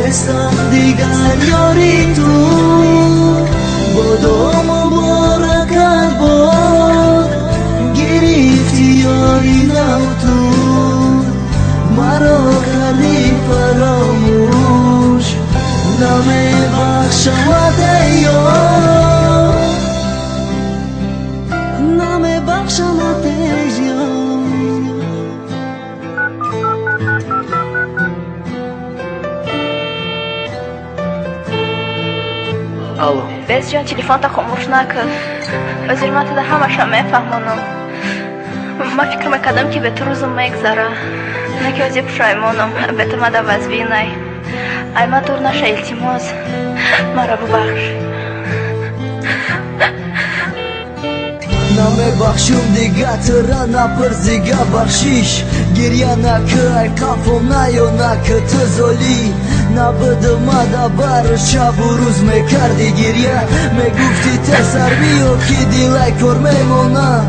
نستم دیگر یاری تو بادو مبارکت باد گرفتی یاری نو تو مرا کردی فراموش نمیبخشمت ای یار نمیبخشمت ای یار Alô. Bez جان تلفن تا خاموش نکن. وزیرمت ده همش هم میفهمونم. ما فکر میکردم که به تو روزم میگذره. نه که از پشیمانم به تو مده وزبی نی. ای ما دور نشه التماس. مرا ببخش. نمیبخشم دیگه ترا نپرزیگه بخشیش گریه نکه ای کافم نیو نکه تو زولی نبودم دا بر شب و روز میکردی گریه میگفتی تسر بیو که دیلای کر میمونه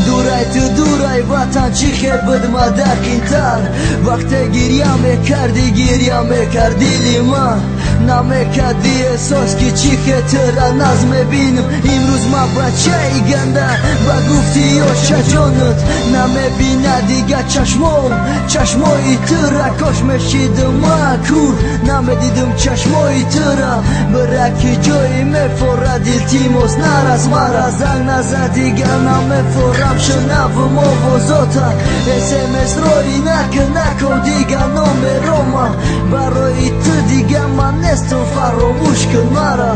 دورای تو دورای وطن چی خیر بود مدکین تر وقتی گریه میکردی گریه میکردی لیما نمیکردی احساس که چی خیر ترا ناز میبینم امروز ما بچه ای گنده و گفتی یا جانت نمیبینه دیگه چشمای ترا کاش میشیدم مکور نمیدیدم چشمای ترا برکی جایی میفوره دیلتیموس نرز مرا زنگ نزد دیگه نمیفورم شنوم آوازاتا اسمس روی نکن دیگه نمیرم برای تو دیگه من نستم فراموش کن مرا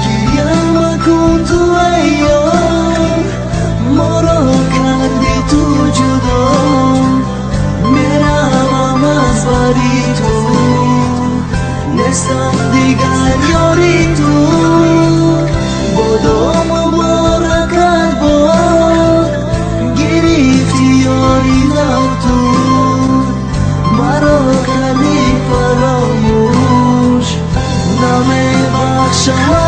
گریه مکن تو ای یار مرا کردی تو جدا میرم از بری تو نستم دیگر یاری تو بادو مبارکت باد گرفتی یاری نو تو مرا کردی فراموش نمیبخشم